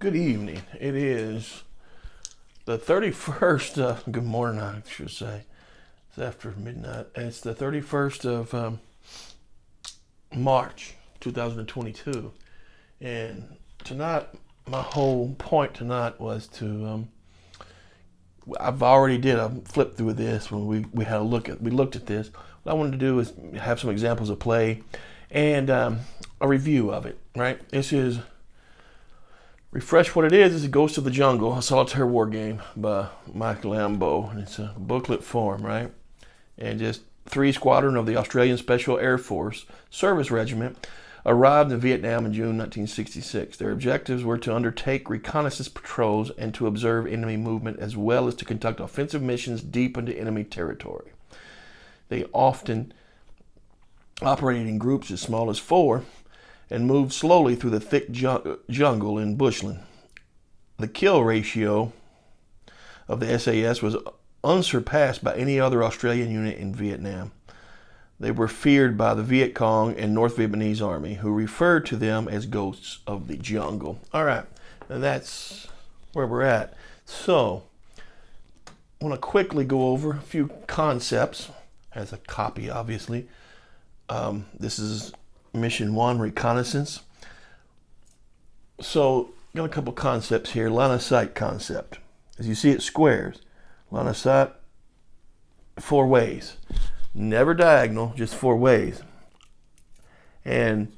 Good evening. It is the 31st, good morning, I should say. It's after midnight. It's the 31st of March 2022. And tonight, my whole point tonight was to, I've already did a flip through this when we had a we looked at this. What I wanted to do is have some examples of play and a review of it, right? This is, refresh what it is it Ghost of the Jungle, a solitaire war game by Mike Lambo. And it's a booklet form, right? And just 3 Squadron of the Australian Special Air Force Service Regiment arrived in Vietnam in June 1966. Their objectives were to undertake reconnaissance patrols and to observe enemy movement, as well as to conduct offensive missions deep into enemy territory. They often operated in groups as small as 4 and moved slowly through the thick jungle in bushland. The kill ratio of the SAS was unsurpassed by any other Australian unit in Vietnam. They were feared by the Viet Cong and North Vietnamese Army, who referred to them as ghosts of the jungle. All right, and that's where we're at. So, I want to quickly go over a few concepts, as a copy, obviously. This is Mission 1, Reconnaissance. So, got a couple concepts here. Line of sight concept. As you see, it squares. Line of sight, 4 ways. Never diagonal, just 4 ways. And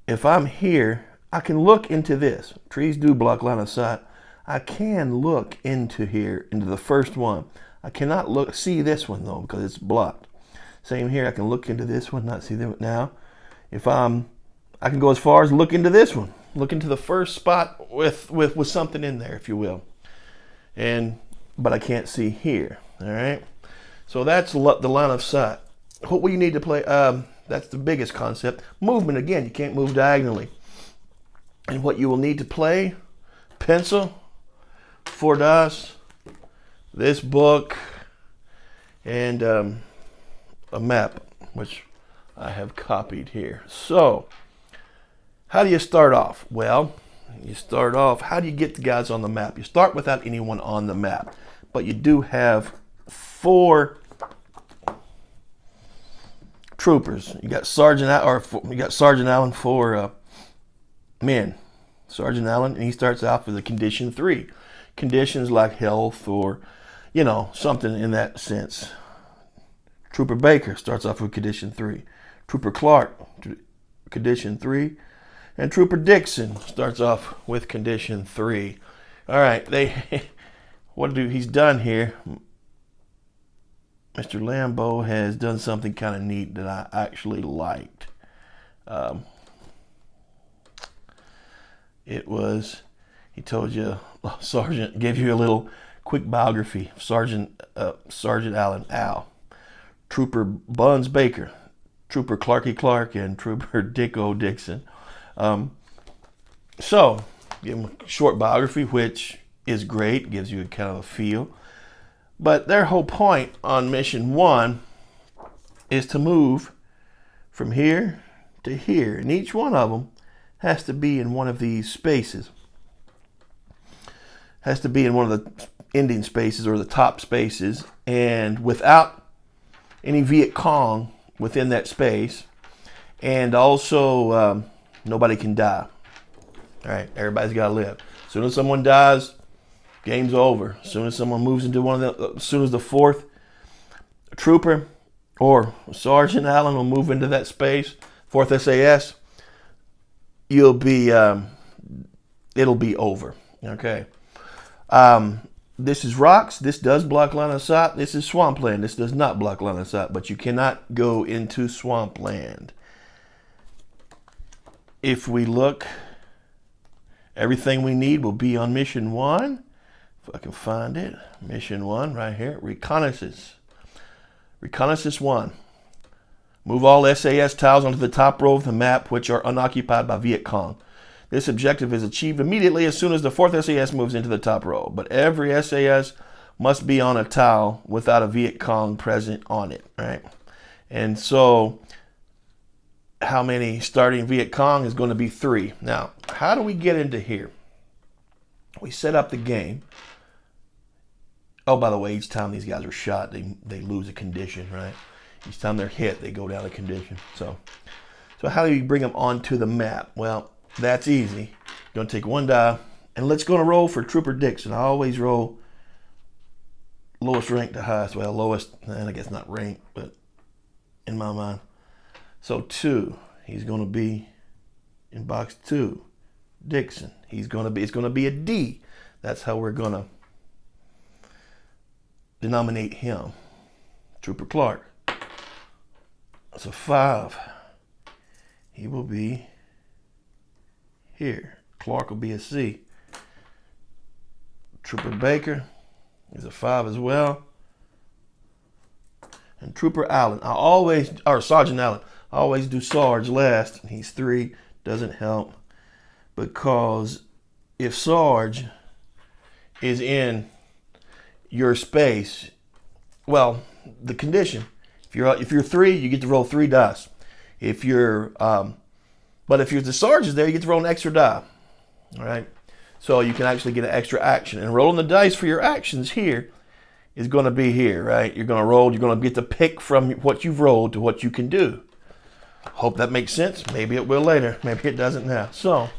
if I'm here, I can look into this. Trees do block line of sight. I can look into here, into the first one. I cannot see this one though, because it's blocked. Same here, I can look into this one, not see them now. If I can go as far as look into this one. Look into the first spot with something in there, if you will. But I can't see here, all right? So that's the line of sight. What we need to play, that's the biggest concept. Movement, again, you can't move diagonally. And what you will need to play, pencil, 4 dice, this book, and a map, which I have copied here. So, how do you start off? Well, you start off, how do you get the guys on the map? You start without anyone on the map, but you do have 4 troopers. You got Sergeant Allen, 4 men. Sergeant Allen, and he starts off with a condition 3. Conditions like health or, something in that sense. Trooper Baker starts off with condition 3. Trooper Clark, condition 3. And Trooper Dixon starts off with condition 3. All right, he's done here. Mr. Lambo has done something kind of neat that I actually liked. He told you, Sergeant, gave you a little quick biography of Sergeant Allen Al. Trooper Buns Baker, Trooper Clarky Clark, and Trooper Dicko Dixon. So, give them a short biography, which is great, gives you a kind of a feel. But their whole point on Mission 1 is to move from here to here. And each one of them has to be in one of these spaces. Has to be in one of the ending spaces or the top spaces. And without any Viet Cong within that space. And also, nobody can die. All right, everybody's got to live. As soon as someone dies, game's over. As soon as someone moves into one of the, as soon as the 4th trooper or Sergeant Allen will move into that space, 4th SAS, it'll be over. Okay. This is rocks. This does block line of sight. This is swampland. This does not block line of sight, but you cannot go into swampland. If we look, everything we need will be on Mission 1. If I can find it. Mission 1 right here. Reconnaissance. Reconnaissance 1. Move all SAS tiles onto the top row of the map, which are unoccupied by Viet Cong. This objective is achieved immediately as soon as the 4th SAS moves into the top row. But every SAS must be on a tile without a Viet Cong present on it, right? And so how many starting Viet Cong is going to be 3. Now, how do we get into here? We set up the game. Oh, by the way, each time these guys are shot, they lose a condition, right? Each time they're hit, they go down a condition. So how do you bring them onto the map? Well, that's easy. You're going to take one die, and let's go to roll for Trooper Dixon. I always roll lowest rank to highest. Well, lowest, and I guess not rank, but in my mind. So 2, he's going to be in box 2. Dixon, it's going to be a D. That's how we're going to denominate him. Trooper Clark. That's a 5. He will be here. Clark will be a C. Trooper Baker is a 5 as well. And Trooper Allen, Sergeant Allen, I always do Sarge last. He's 3, doesn't help. Because if Sarge is in your space, well, the condition, if you're 3, you get to roll 3 dice. But if the Sarge is there, you get to roll an extra die. All right, so you can actually get an extra action. And rolling the dice for your actions here is going to be here, right? You're going to roll. You're going to get to pick from what you've rolled to what you can do. Hope that makes sense. Maybe it will later. Maybe it doesn't now. So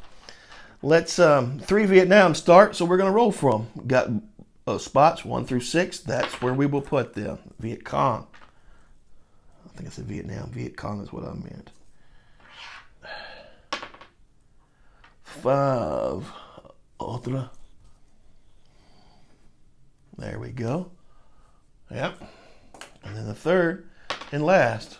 let's 3 Vietnam start. So we're going to roll from. Got spots 1 through 6. That's where we will put them. Viet Cong. I think I said Vietnam. Viet Cong is what I meant. 5. Ultra. There we go. Yep. And then the third and last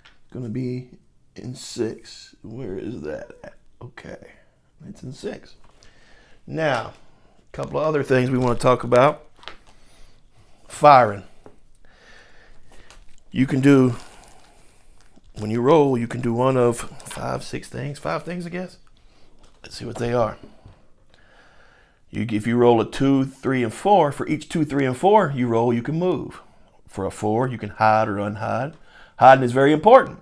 is going to be in 6. Where is that at? Okay. It's in 6. Now, a couple of other things we want to talk about. Firing. You can do, when you roll, you can do one of 5 things, I guess. Let's see what they are. If you roll a 2, 3, and 4, for each 2, 3, and 4 you roll, you can move. For a 4, you can hide or unhide. Hiding is very important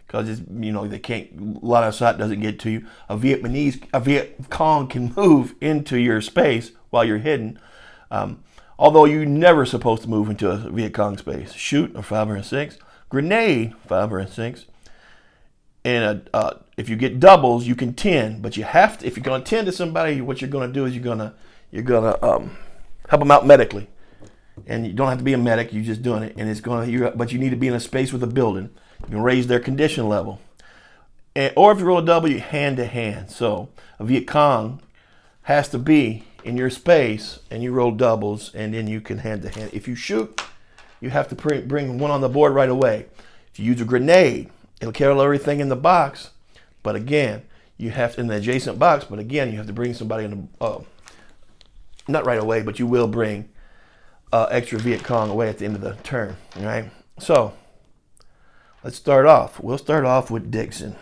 because they can't. A lot of sight doesn't get to you. A Viet Cong can move into your space while you're hidden. Although you're never supposed to move into a Viet Cong space. Shoot, a 5 or a 6. Grenade, 5 or a 6. And if you get doubles, you can 10. But you have to. If you're going to 10 to somebody, what you're going to do is you're gonna help them out medically. And you don't have to be a medic. You're just doing it. And but you need to be in a space with a building. You can raise their condition level. Or if you roll a double, you hand to hand. So a Viet Cong has to be in your space, and you roll doubles, and then you can hand to hand. If you shoot, you have to bring one on the board right away. If you use a grenade, it'll carry everything in the box, but again, you have in the adjacent box. But again, you have to bring somebody in the not right away, but you will bring extra Viet Cong away at the end of the turn. All right. So let's start off. We'll start off with Dixon.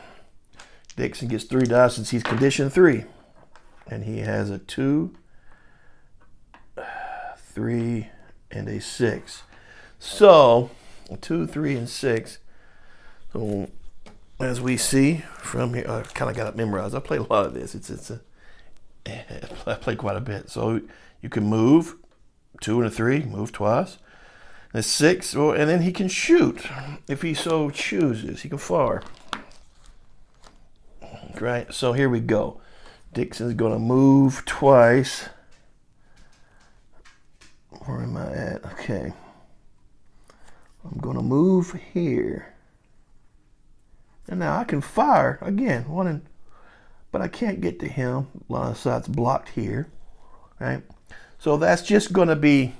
Dixon gets 3 dice since he's condition 3, and he has a 2, 3, and a 6. So 2, 3, and 6. So as we see from here, I kind of got it memorized. I played a lot of this. I played quite a bit. So you can move 2 and a 3, move twice. And a 6, and then he can shoot if he so chooses. He can fire. Right. So here we go. Dixon's going to move twice. Where am I at? Okay. I'm going to move here. And now I can fire again, but I can't get to him. Line of sight's blocked here, right? So that's just going to be,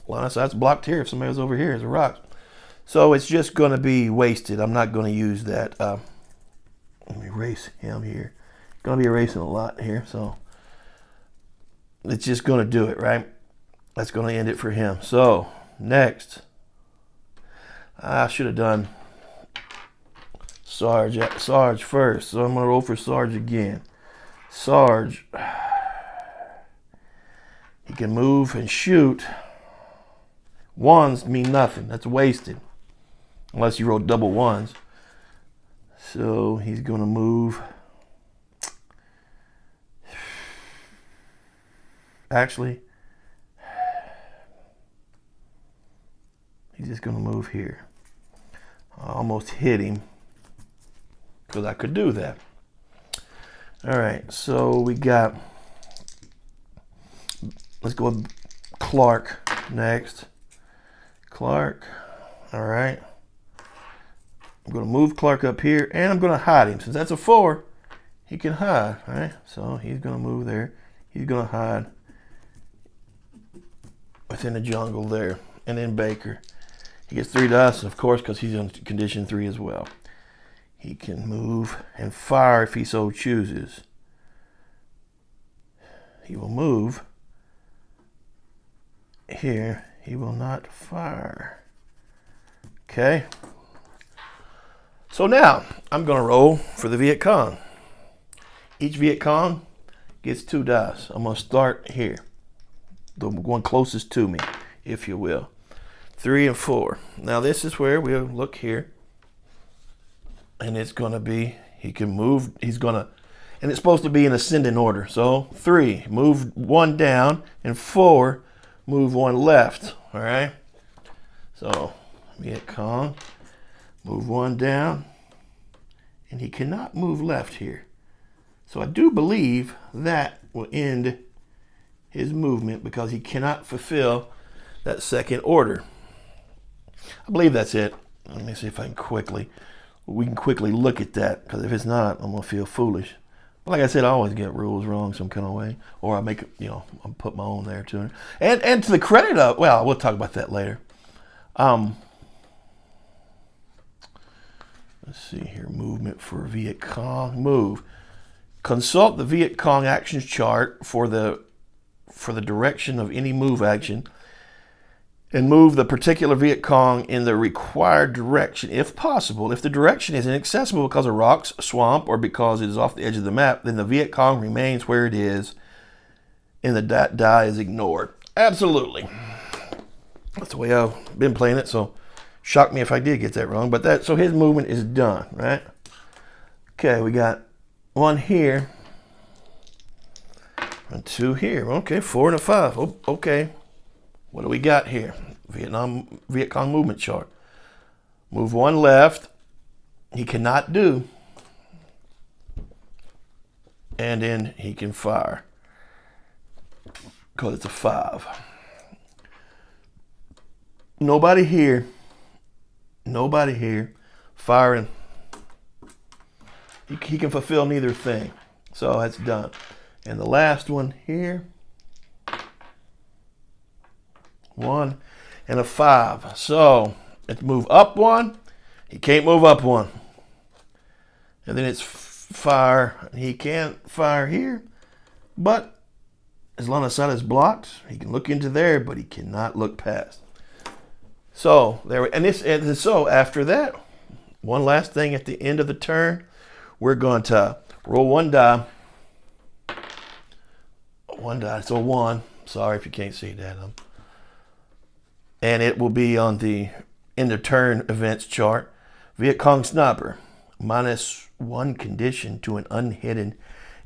line of sight's blocked here. If somebody was over here, there's a rock. So it's just going to be wasted. I'm not going to use that. Let me erase him here. Going to be erasing a lot here, so it's just going to do it, right? That's going to end it for him. So next, I should have done Sarge first. So I'm going to roll for Sarge again. Sarge, he can move and shoot. 1s mean nothing. That's wasted. Unless you roll double 1s. So he's going to move. Actually, he's just going to move here. I almost hit him because I could do that. All right, so we got, let's go with Clark next. Clark, all right. I'm going to move Clark up here, and I'm going to hide him. Since that's a 4, he can hide, all right? So he's going to move there. He's going to hide within the jungle there. And then Baker. He gets 3 dice, of course, because he's on condition 3 as well. He can move and fire if he so chooses. He will move here. He will not fire. Okay. So now I'm going to roll for the Viet Cong. Each Viet Cong gets 2 dice. I'm going to start here. The one closest to me, if you will. 3 and 4. Now this is where we'll look here. And it's going to be, he can move, he's going to, and it's supposed to be in ascending order. So 3, move 1 down, and 4, move 1 left. All right? So Viet Cong, move 1 down, and he cannot move left here. So I do believe that will end his movement because he cannot fulfill that second order. I believe that's it. Let me see if I can we can quickly look at that, because if it's not, I'm going to feel foolish. But like I said, I always get rules wrong some kind of way, or I make it, I'll put my own there too. And to the credit of, well, we'll talk about that later. Let's see here, movement for Viet Cong. Move. Consult the Viet Cong actions chart for the direction of any move action, and move the particular Viet Cong in the required direction if possible. If the direction is inaccessible because of rocks, swamp, or because it is off the edge of the map, then the Viet Cong remains where it is and the die is ignored. Absolutely. That's the way I've been playing it, so shock me if I did get that wrong. But so his movement is done, right? Okay, we got 1 here and 2 here. Okay, 4 and a 5. Oh, okay. What do we got here? Viet Cong movement chart. Move 1 left. He cannot do. And then he can fire, because it's a 5. Nobody here. Nobody here. Firing. He can fulfill neither thing. So that's done. And the last one here. 1 and a 5. So let's move up 1. He can't move up 1. And then it's fire. He can't fire here, but as long as the side is blocked, he can look into there, but he cannot look past. So there, and so after that, one last thing at the end of the turn, we're going to roll 1 die. 1 die. So 1. Sorry if you can't see that. And it will be on the end of turn events chart. Viet Cong sniper, -1 condition to an unhidden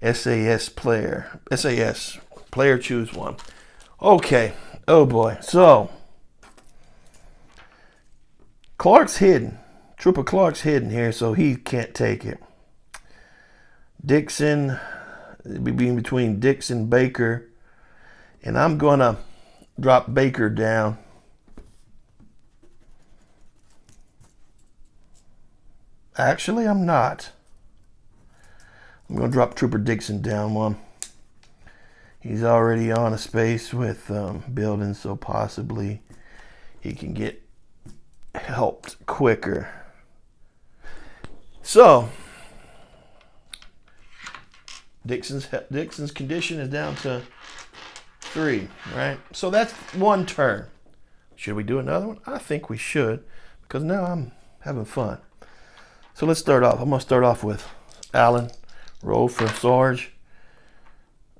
SAS player. SAS player, choose 1. Okay. Oh boy. So Clark's hidden. Trooper Clark's hidden here, so he can't take it. Dixon, it'll be between Dixon, Baker, and I'm gonna drop Baker down. Actually, I'm not. I'm going to drop Trooper Dixon down 1. He's already on a space with buildings, so possibly he can get helped quicker. So, Dixon's condition is down to 3, right? So that's 1 turn. Should we do another one? I think we should, because now I'm having fun. So let's start off. I'm going to start off with Allen. Roll for Sarge.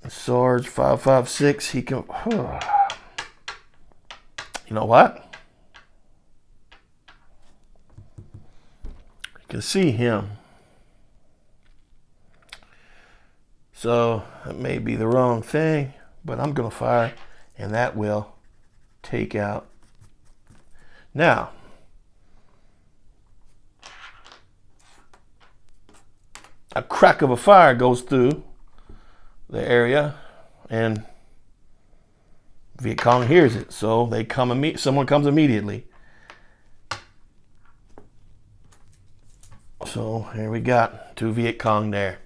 Sarge, 556. He can... You know what? You can see him. So that may be the wrong thing, but I'm going to fire, and that will take out. Now, a crack of a fire goes through the area, and Viet Cong hears it, so they come. Someone comes immediately. So here we got 2 Viet Cong there.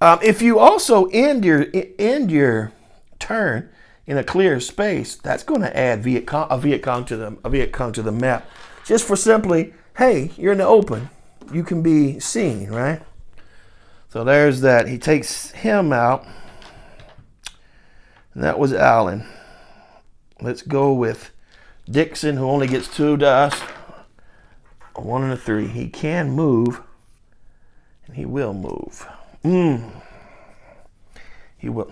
If you also end your turn in a clear space, that's going to add a Viet Cong to the map. Just for simply, hey, you're in the open, you can be seen, right? So there's that. He takes him out. And that was Allen. Let's go with Dixon, who only gets 2 dice. A 1 and a 3. He can move, and he will move. He will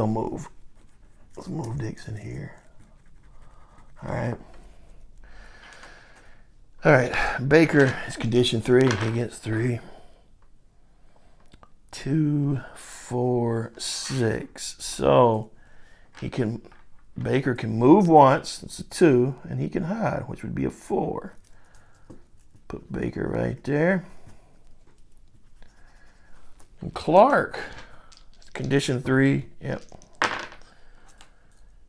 move. Let's move Dixon here. All right. Baker is condition 3. He gets 3. 2, 4, 6. So Baker can move once. It's a 2, and he can hide, which would be a 4. Put Baker right there. And Clark, condition 3. Yep.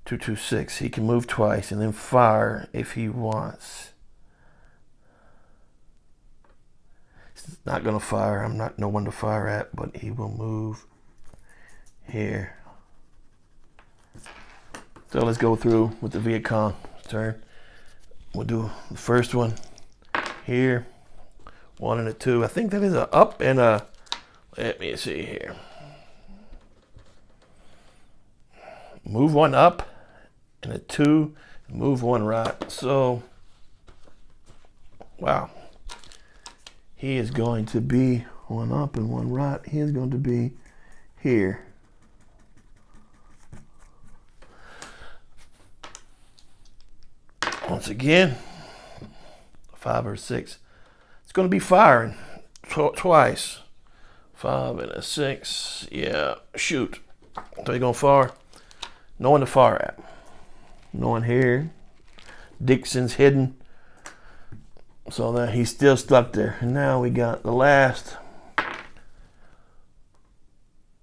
2, 2, 6. He can move twice and then fire if he wants. He's not going to fire. I'm not no one to fire at, but he will move here. So let's go through with the Viet Cong turn. We'll do the first one here. 1 and a 2. I think that is a up and a, let me see here. Move 1 up and a 2. Move 1 right. So, wow. He is going to be 1 up and 1 right. He is going to be here. Once again, 5 or 6. It's going to be firing twice. 5 and a 6. Yeah, shoot. So you're going to fire. No one to fire at. No one here. Dixon's hidden. So that he's still stuck there. And now we got the last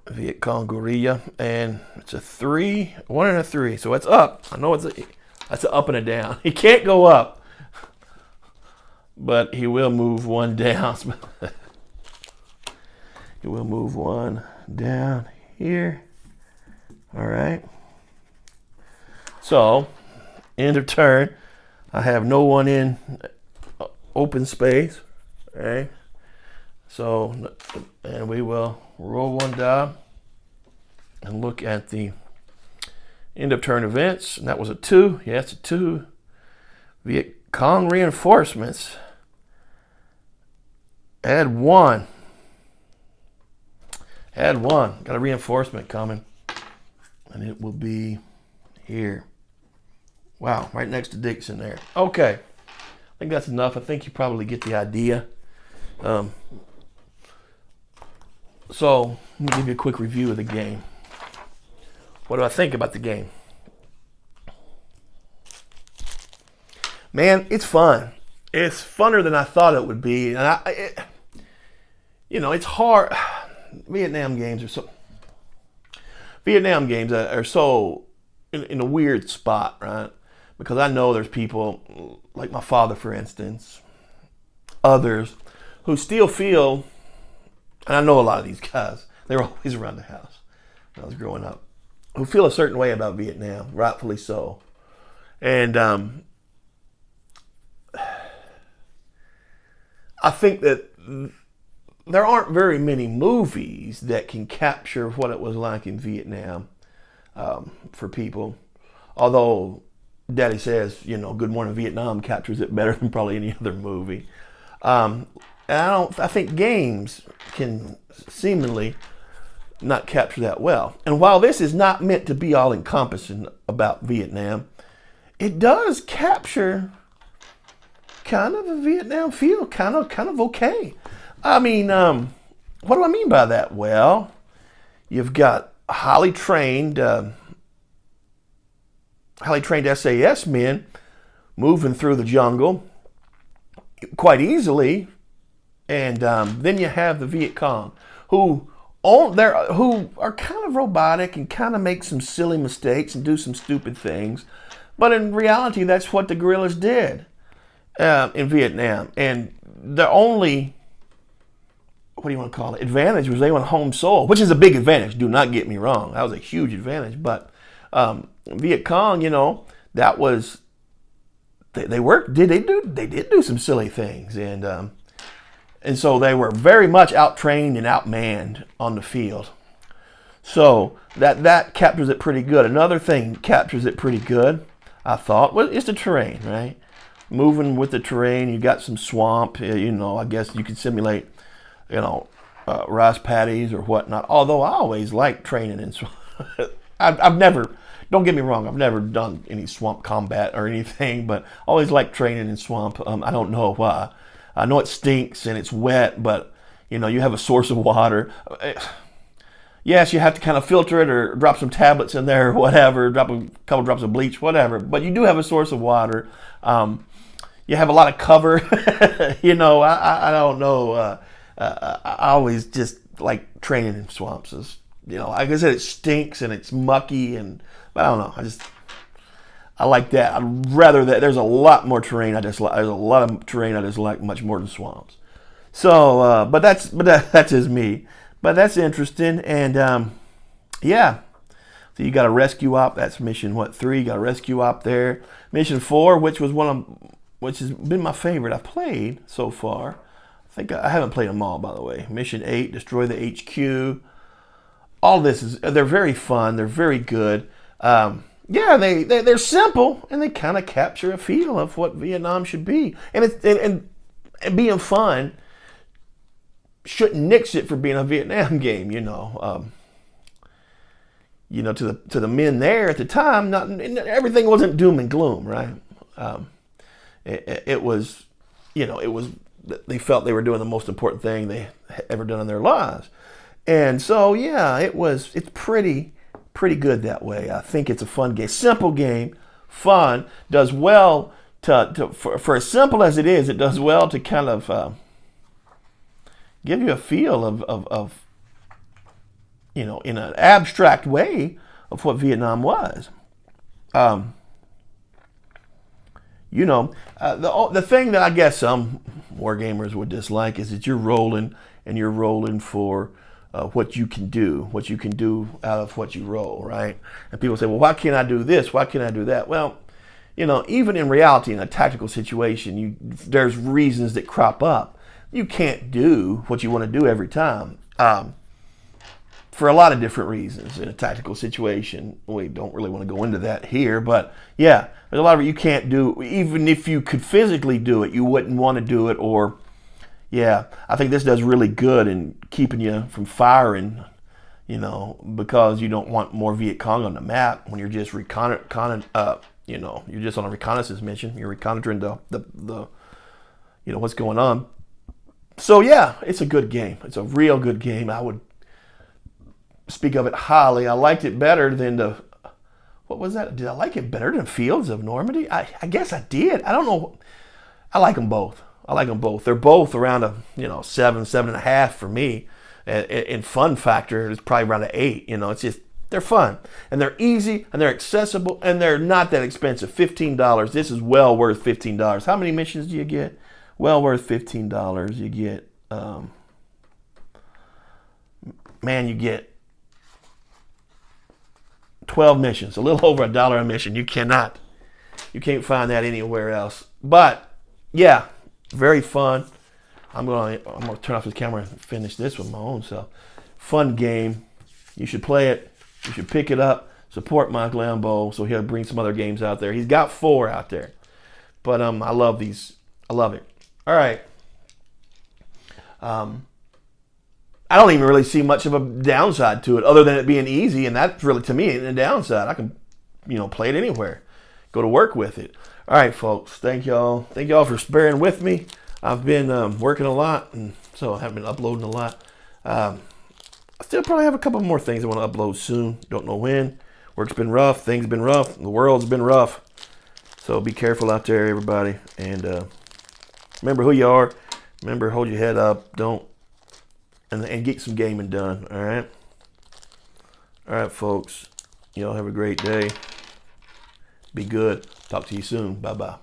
Viet Cong guerrilla. And it's a 3. 1 and a 3. So it's up. I know that's an up and a down. He can't go up, but he will move 1 down. He will move 1 down here. All right. So, end of turn. I have no one in open space. All right. So, and we will roll 1 die and look at the end of turn events, and that was a 2. Yeah, it's a 2. Viet Cong reinforcements. Add 1. Add 1. Got a reinforcement coming. And it will be here. Wow, right next to Dixon there. Okay. I think that's enough. I think you probably get the idea. So, let me give you a quick review of the game. What do I think about the game? Man, it's fun. It's funner than I thought it would be. And it's hard. Vietnam games are so in a weird spot, right? Because I know there's people like my father, for instance, others who still feel, and I know a lot of these guys, they were always around the house when I was growing up, who feel a certain way about Vietnam, rightfully so. And I think that there aren't very many movies that can capture what it was like in Vietnam for people. Although Daddy says, Good Morning Vietnam captures it better than probably any other movie. And I think games can seemingly not capture that well. And while this is not meant to be all encompassing about Vietnam, it does capture kind of a Vietnam feel, kind of okay. I mean, what do I mean by that? Well, you've got highly trained SAS men moving through the jungle quite easily, and then you have the Viet Cong who are kind of robotic and kind of make some silly mistakes and do some stupid things, but in reality, that's what the guerrillas did in Vietnam, and the only, what do you want to call it, advantage was they went home solo, which is a big advantage. Do not get me wrong, that was a huge advantage. But Viet Cong, that was they did do some silly things, and so they were very much out-trained and outmanned on the field. So that captures it pretty good. Another thing captures it pretty good, I thought, is the terrain, right? Moving with the terrain, you got some swamp. I guess you could simulate, rice paddies or whatnot. Although I always liked training in swamp. I've never, don't get me wrong, I've never done any swamp combat or anything, but always liked training in swamp. I don't know why. I know it stinks and it's wet, but you have a source of water. Yes, you have to kind of filter it or drop some tablets in there or whatever, drop a couple drops of bleach, whatever. But you do have a source of water. You have a lot of cover. I don't know. I always just like training in swamps. Like I said, it stinks and it's mucky, but I don't know. I like that. I'd rather that. There's a lot more terrain. There's a lot of terrain I just like much more than swamps. So, but that's just me. But that's interesting, and yeah. So you got a rescue op. That's mission 3. You got a rescue op there. Mission 4, which has been my favorite I've played so far. I haven't played them all, by the way. Mission 8, destroy the HQ. All they're very fun. They're very good. Yeah, they're simple, and they kind of capture a feel of what Vietnam should be. And being fun shouldn't nix it for being a Vietnam game, to the men there at the time. Everything wasn't doom and gloom, right? It was, they felt they were doing the most important thing they ever done in their lives, and so yeah, it's pretty good that way. I think it's a fun game, simple game, fun, does well for as simple as it is. It does well to kind of give you a feel of in an abstract way of what Vietnam was. The thing that I guess some war gamers would dislike is that you're rolling for what you can do out of what you roll, right? And people say, well, why can't I do this? Why can't I do that? Well, even in reality, in a tactical situation, there's reasons that crop up. You can't do what you want to do every time. For a lot of different reasons in a tactical situation. We don't really want to go into that here, but yeah, there's a lot of it you can't do. Even if you could physically do it, you wouldn't want to do it. Or yeah, I think this does really good in keeping you from firing, because you don't want more Viet Cong on the map when you're just you're just on a reconnaissance mission. You're reconnoitering the what's going on. So yeah, it's a good game. It's a real good game. I would speak of it highly. I liked it better than what was that? Did I like it better than Fields of Normandy? I guess I did. I don't know. I like them both. They're both around a 7.5 for me. In fun factor, it's probably around an 8. It's just they're fun and they're easy and they're accessible and they're not that expensive. $15. This is well worth $15. How many missions do you get? Well worth $15. You get, you get 12 missions, a little over $1 a mission. You can't find that anywhere else. But yeah, very fun. I'm gonna turn off this camera and finish this with my own self. Fun game. You should play it. You should pick it up. Support Mike Lambo so he'll bring some other games out there. He's got 4 out there. But I love these. I love it. All right. I don't even really see much of a downside to it other than it being easy, and that's really, to me, a downside. I can, play it anywhere. Go to work with it. All right, folks. Thank y'all. Thank y'all for bearing with me. I've been working a lot, and so I haven't been uploading a lot. I still probably have a couple more things I want to upload soon. Don't know when. Work's been rough. Things been rough. The world's been rough. So be careful out there, everybody. And remember who you are. Remember, hold your head up. And get some gaming done. All right. All right, folks. Y'all have a great day. Be good. Talk to you soon. Bye-bye.